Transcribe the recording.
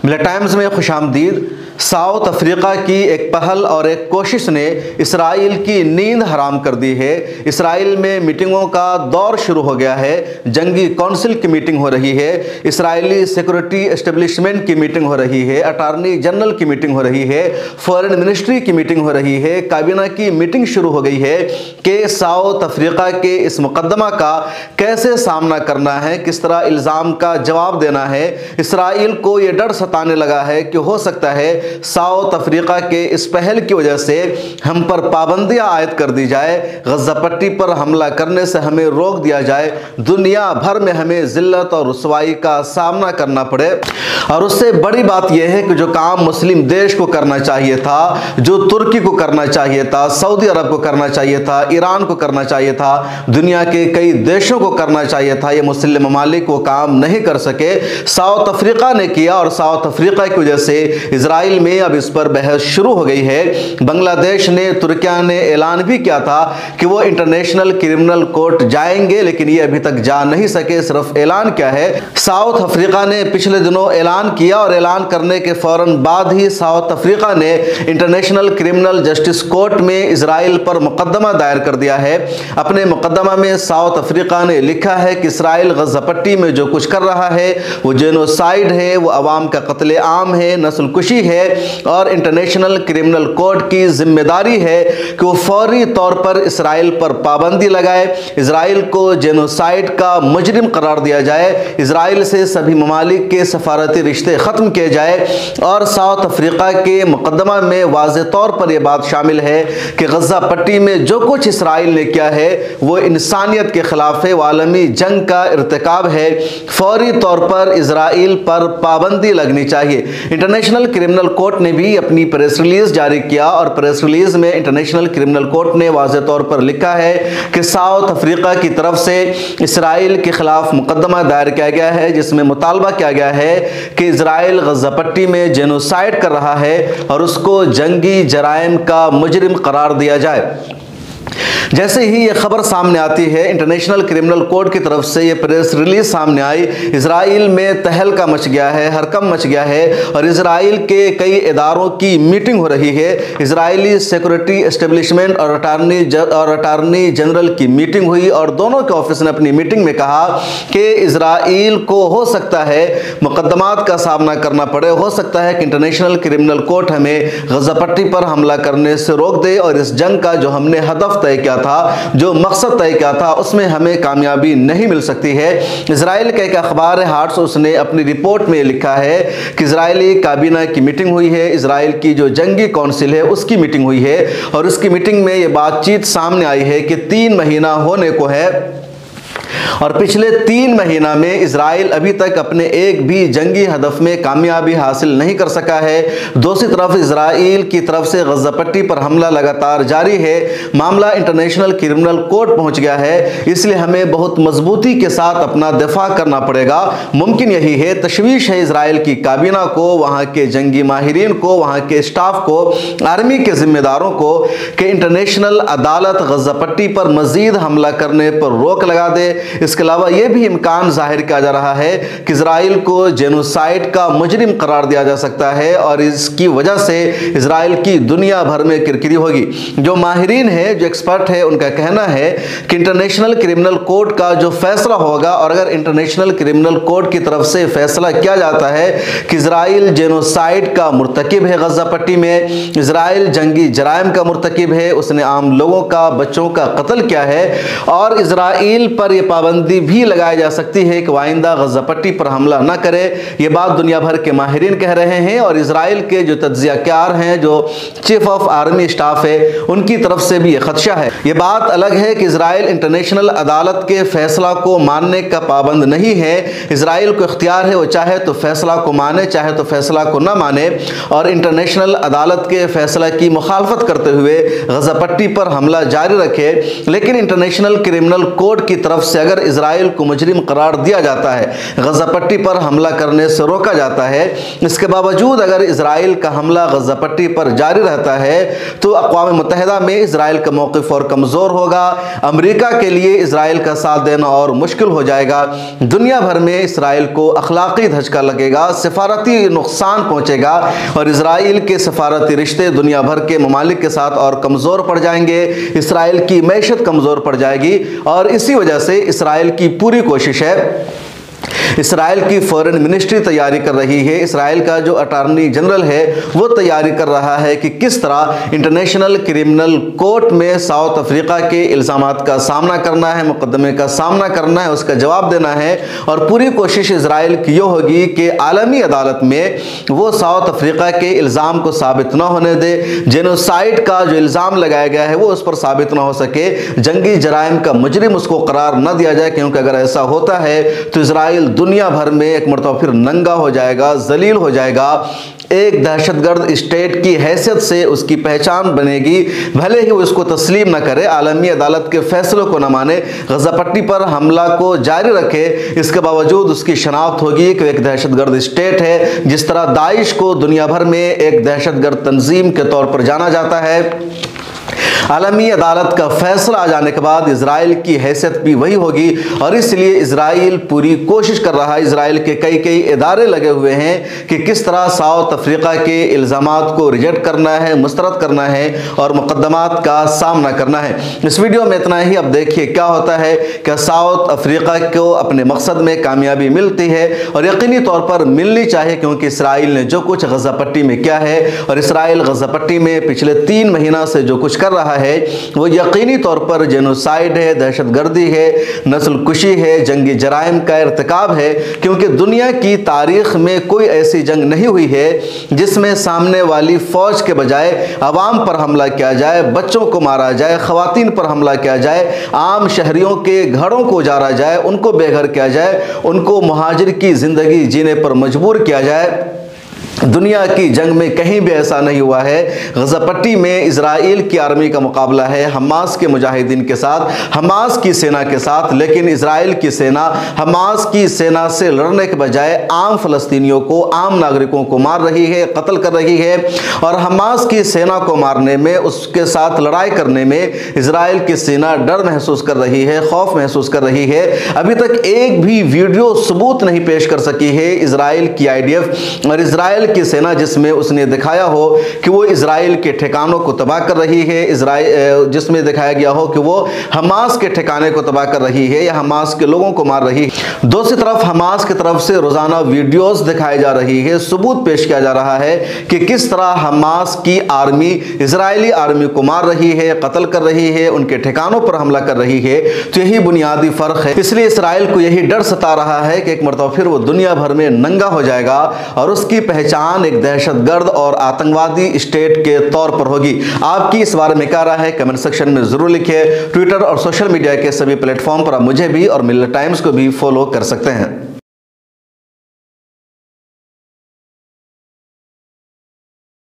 ملت ٹائمز میں خوش آمدید۔ ساؤتھ افریقہ کی ایک پہل اور ایک کوشش نے اسرائیل کی نیند حرام کر دی ہے۔ اسرائیل میں میٹنگوں کا دور شروع ہو گیا ہے۔ جنگی کونسل کی میٹنگ ہو رہی ہے، اسرائیلی سیکورٹی اسٹیبلشمنٹ کی میٹنگ ہو رہی ہے، اٹارنی جنرل کی میٹنگ ہو رہی ہے، فورن منسٹری کی میٹنگ ہو رہی ہے، کابینہ کی میٹنگ شروع ہو گئی ہے کہ ساؤتھ افریقہ کے اس مقدمہ کا کیسے سامنا کرنا ہے، کس طرح الزام کا جواب دینا ہے۔ اسرائیل کو یہ ڈر ستانے لگا ہے کہ ہو سکتا ہے ساؤتھ افریقہ کے اس پہل کی وجہ سے ہم پر پابندیاں عائد کر دی جائے، غزہ پٹی پر حملہ کرنے سے ہمیں روک دیا جائے، دنیا بھر میں ہمیں ذلت اور رسوائی کا سامنا کرنا پڑے۔ اور اس سے بڑی بات یہ ہے کہ جو کام مسلم دیش کو کرنا چاہیے تھا، جو ترکی کو کرنا چاہیے تھا، سعودی عرب کو کرنا چاہیے تھا، ایران کو کرنا چاہیے تھا، دنیا کے کئی دیشوں کو کرنا چاہیے تھا، یہ مسلم ممالک وہ کام نہیں کر سکے، ساؤتھ افریقہ نے کیا۔ اور ساؤتھ افریقہ کی وجہ سے اسرائیل میں اب اس پر بحث شروع ہو گئی ہے۔ بنگلہ دیش نے، ترکیہ نے اعلان بھی کیا تھا کہ وہ انٹرنیشنل کرمنل کورٹ جائیں گے، لیکن یہ ابھی تک جا نہیں سکے، صرف اعلان کیا ہے۔ ساؤتھ افریقہ نے پچھلے دنوں اعلان کیا اور اعلان کرنے کے فوراً بعد ہی ساؤتھ افریقہ نے انٹرنیشنل کرمنل جسٹس کورٹ میں اسرائیل پر مقدمہ دائر کر دیا ہے۔ اپنے مقدمہ میں ساؤتھ افریقہ نے لکھا ہے کہ اسرائیل غزہ پٹی میں جو کچھ کر رہا ہے وہ جینوسائیڈ ہے، وہ عوام کا قتل عام ہے، نسل کشی ہے، اور انٹرنیشنل کرمنل کورٹ کی ذمہ داری ہے کہ وہ فوری طور پر اسرائیل پر پابندی لگائے، اسرائیل کو جینوسائیڈ کا مجرم قرار دیا جائے، اسرائیل سے سبھی ممالک کے سفارتی رشتے ختم کیے جائے۔ اور ساؤتھ افریقہ کے مقدمہ میں واضح طور پر یہ بات شامل ہے کہ غزہ پٹی میں جو کچھ اسرائیل نے کیا ہے وہ انسانیت کے خلاف ہے، وہ عالمی جنگ کا ارتکاب ہے، فوری طور پر اسرائیل پر پابندی لگنی چاہیے۔ انٹرنیشنل کرمنل کورٹ نے بھی اپنی پریس ریلیز جاری کیا اور پریس ریلیز میں انٹرنیشنل کرمنل کورٹ نے واضح طور پر لکھا ہے کہ ساؤتھ افریقہ کی طرف سے اسرائیل کے خلاف مقدمہ دائر کیا گیا ہے، جس میں مطالبہ کیا گیا ہے کہ اسرائیل غزہ پٹی میں جینوسائیڈ کر رہا ہے اور اس کو جنگی جرائم کا مجرم قرار دیا جائے۔ جیسے ہی یہ خبر سامنے آتی ہے، انٹرنیشنل کرمنل کورٹ کی طرف سے یہ پریس ریلیز سامنے آئی، اسرائیل میں تہلکہ مچ گیا ہے، ہرکم مچ گیا ہے، اور اسرائیل کے کئی اداروں کی میٹنگ ہو رہی ہے۔ اسرائیلی سیکورٹی اسٹیبلشمنٹ اور اٹارنی جنرل کی میٹنگ ہوئی، اور دونوں کے آفس نے اپنی میٹنگ میں کہا کہ اسرائیل کو ہو سکتا ہے مقدمات کا سامنا کرنا پڑے، ہو سکتا ہے کہ انٹرنیشنل کرمنل کورٹ ہمیں غزہ پٹی پر حملہ کرنے سے روک دے، اور اس جنگ کا جو ہم نے ہدف طے کیا تھا، جو مقصد طے کیا تھا، اس میں ہمیں کامیابی نہیں مل سکتی ہے۔ اسرائیل کا ایک اخبار ہے ہارٹس، اس نے اپنی رپورٹ میں لکھا ہے کہ اسرائیلی کابینہ کی میٹنگ ہوئی ہے، اسرائیل کی جو جنگی کونسل ہے اس کی میٹنگ ہوئی ہے، اور اس کی میٹنگ میں یہ بات چیت سامنے آئی ہے کہ 3 مہینہ ہونے کو ہے، اور پچھلے 3 مہینہ میں اسرائیل ابھی تک اپنے ایک بھی جنگی ہدف میں کامیابی حاصل نہیں کر سکا ہے۔ دوسری طرف اسرائیل کی طرف سے غزہ پٹی پر حملہ لگاتار جاری ہے، معاملہ انٹرنیشنل کرمنل کورٹ پہنچ گیا ہے، اس لیے ہمیں بہت مضبوطی کے ساتھ اپنا دفاع کرنا پڑے گا۔ ممکن یہی ہے، تشویش ہے اسرائیل کی کابینہ کو، وہاں کے جنگی ماہرین کو، وہاں کے اسٹاف کو، آرمی کے ذمہ داروں کو کہ انٹرنیشنل عدالت غزہ پٹی پر مزید حملہ کرنے پر روک لگا دے۔ اس کے علاوہ یہ بھی امکان ظاہر کیا جا رہا ہے کہ اسرائیل کو جینوسائیڈ کا مجرم قرار دیا جا سکتا ہے، اور اس کی وجہ سے اسرائیل کی دنیا بھر میں کرکری ہوگی۔ جو ماہرین ہیں، جو ایکسپرٹ ہیں، ان کا کہنا ہے کہ انٹرنیشنل کرمنل کورٹ کا جو فیصلہ ہوگا، اور اگر انٹرنیشنل کرمنل کورٹ کی طرف سے فیصلہ کیا جاتا ہے کہ اسرائیل جینوسائیڈ کا مرتکب ہے، غزہ پٹی میں اسرائیل جنگی جرائم کا مرتکب ہے، اس نے عام لوگوں کا، بچوں کا قتل کیا ہے، اور اسرائیل پر یہ پابندی بھی لگائی جا سکتی ہے کہ آئندہ غزہ پٹی پر حملہ نہ کرے۔ یہ بات دنیا بھر کے ماہرین کہہ رہے ہیں، اور اسرائیل کے جو تجزیہ کار ہیں، جو چیف آف آرمی اسٹاف ہے، ان کی طرف سے بھی یہ خدشہ ہے۔ یہ بات الگ ہے کہ اسرائیل انٹرنیشنل عدالت کے فیصلہ کو ماننے کا پابند نہیں ہے، اسرائیل کو اختیار ہے، وہ چاہے تو فیصلہ کو مانے، چاہے تو فیصلہ کو نہ مانے، اور انٹرنیشنل عدالت کے فیصلہ کی مخالفت کرتے ہوئے غزہ پٹی پر حملہ جاری رکھے۔ لیکن انٹرنیشنل کرمنل کورٹ کی طرف سے اگر اسرائیل کو مجرم قرار دیا جاتا ہے، غزہ پٹی پر حملہ کرنے سے روکا جاتا ہے، اس کے باوجود اگر اسرائیل کا حملہ غزہ پٹی پر جاری رہتا ہے تو اقوام متحدہ میں اسرائیل کا موقف اور کمزور ہوگا، امریکہ کے لیے اسرائیل کا ساتھ دینا اور مشکل ہو جائے گا، دنیا بھر میں اسرائیل کو اخلاقی دھچکا لگے گا، سفارتی نقصان پہنچے گا اور اسرائیل کے سفارتی رشتے دنیا بھر کے ممالک کے ساتھ اور کمزور پڑ جائیں گے، اسرائیل کی معیشت کمزور پڑ جائے گی، اور اسی وجہ سے اسرائیل کی پوری کوشش ہے، اسرائیل کی فورن منسٹری تیاری کر رہی ہے، اسرائیل کا جو اٹارنی جنرل ہے وہ تیاری کر رہا ہے کہ کس طرح انٹرنیشنل کرمنل کورٹ میں ساؤتھ افریقہ کے الزامات کا سامنا کرنا ہے، مقدمے کا سامنا کرنا ہے، اس کا جواب دینا ہے، اور پوری کوشش اسرائیل کی یہ ہوگی کہ عالمی عدالت میں وہ ساؤتھ افریقہ کے الزام کو ثابت نہ ہونے دے، جینوسائیڈ کا جو الزام لگایا گیا ہے وہ اس پر ثابت نہ ہو سکے، جنگی جرائم کا مجرم اس کو قرار نہ دیا جائے، کیونکہ اگر ایسا ہوتا ہے تو اسرائیل دنیا بھر میں ایک مرتبہ پھر ننگا ہو جائے گا، ذلیل ہو جائے گا، ایک دہشت گرد اسٹیٹ کی حیثیت سے اس کی پہچان بنے گی، بھلے ہی وہ اس کو تسلیم نہ کرے، عالمی عدالت کے فیصلوں کو نہ مانے، غزہ پٹی پر حملہ کو جاری رکھے، اس کے باوجود اس کی شناخت ہوگی کہ ایک دہشت گرد اسٹیٹ ہے، جس طرح داعش کو دنیا بھر میں ایک دہشت گرد تنظیم کے طور پر جانا جاتا ہے۔ عالمی عدالت کا فیصلہ آ جانے کے بعد اسرائیل کی حیثیت بھی وہی ہوگی، اور اس لیے اسرائیل پوری کوشش کر رہا ہے، اسرائیل کے کئی ادارے لگے ہوئے ہیں کہ کس طرح ساؤتھ افریقہ کے الزامات کو ریجیکٹ کرنا ہے، مسترد کرنا ہے اور مقدمات کا سامنا کرنا ہے۔ اس ویڈیو میں اتنا ہی، اب دیکھیے کیا ہوتا ہے کہ ساؤتھ افریقہ کو اپنے مقصد میں کامیابی ملتی ہے، اور یقینی طور پر ملنی چاہیے، کیونکہ اسرائیل نے جو کچھ غزہ پٹی میں کیا ہے، اور اسرائیل غزہ پٹی میں پچھلے 3 مہینہ سے جو کچھ کر رہا ہے وہ یقینی طور پر جینوسائیڈ ہے، دہشت گردی ہے، نسل کشی ہے، جنگی جرائم کا ارتکاب ہے، کیونکہ دنیا کی تاریخ میں کوئی ایسی جنگ نہیں ہوئی ہے جس میں سامنے والی فوج کے بجائے عوام پر حملہ کیا جائے، بچوں کو مارا جائے، خواتین پر حملہ کیا جائے، عام شہریوں کے گھروں کو اجارا جائے، ان کو بے گھر کیا جائے، ان کو مہاجر کی زندگی جینے پر مجبور کیا جائے۔ دنیا کی جنگ میں کہیں بھی ایسا نہیں ہوا ہے۔ غزہ پٹی میں اسرائیل کی آرمی کا مقابلہ ہے حماس کے مجاہدین کے ساتھ، حماس کی سینا کے ساتھ، لیکن اسرائیل کی سینا حماس کی سینا سے لڑنے کے بجائے عام فلسطینیوں کو، عام ناگرکوں کو مار رہی ہے، قتل کر رہی ہے، اور حماس کی سینا کو مارنے میں، اس کے ساتھ لڑائی کرنے میں اسرائیل کی سینا ڈر محسوس کر رہی ہے، خوف محسوس کر رہی ہے۔ ابھی تک ایک بھی ویڈیو ثبوت نہیں پیش کر سکی ہے اسرائیل کی IDF اور اسرائیل کی سینا جس میں اس نے دکھایا ہو کہ وہ اسرائیل کے ٹھکانوں کو تباہ کر رہی ہے، جس میں دکھایا گیا ہو کہ وہ حماس کے ٹھکانے کو تباہ کر رہی ہے یا حماس کے لوگوں کو مار رہی ہے۔ دوسری طرف حماس کی طرف سے روزانہ ویڈیوز دکھائی جا رہی ہے، ثبوت پیش کیا جا رہا ہے کہ کس طرح حماس کی آرمی اسرائیلی آرمی کو مار رہی ہے، قتل کر رہی ہے، ان کے ٹھکانوں پر حملہ کر رہی ہے۔ تو یہی بنیادی فرق ہے، اس لیے اسرائیل کو یہی ڈر ستا رہا ہے کہ ایک مرتبہ پھر وہ دنیا بھر میں ننگا ہو جائے گا اور اس کی پہچان ایک دہشت گرد اور آتنکوادی اسٹیٹ کے طور پر ہوگی۔ آپ کی اس بارے میں کیا رائے ہے کمنٹ سیکشن میں ضرور لکھیں۔ ٹویٹر اور سوشل میڈیا کے سبھی پلیٹ فارم پر آپ مجھے بھی اور ملت ٹائمز کو بھی فالو کر سکتے ہیں۔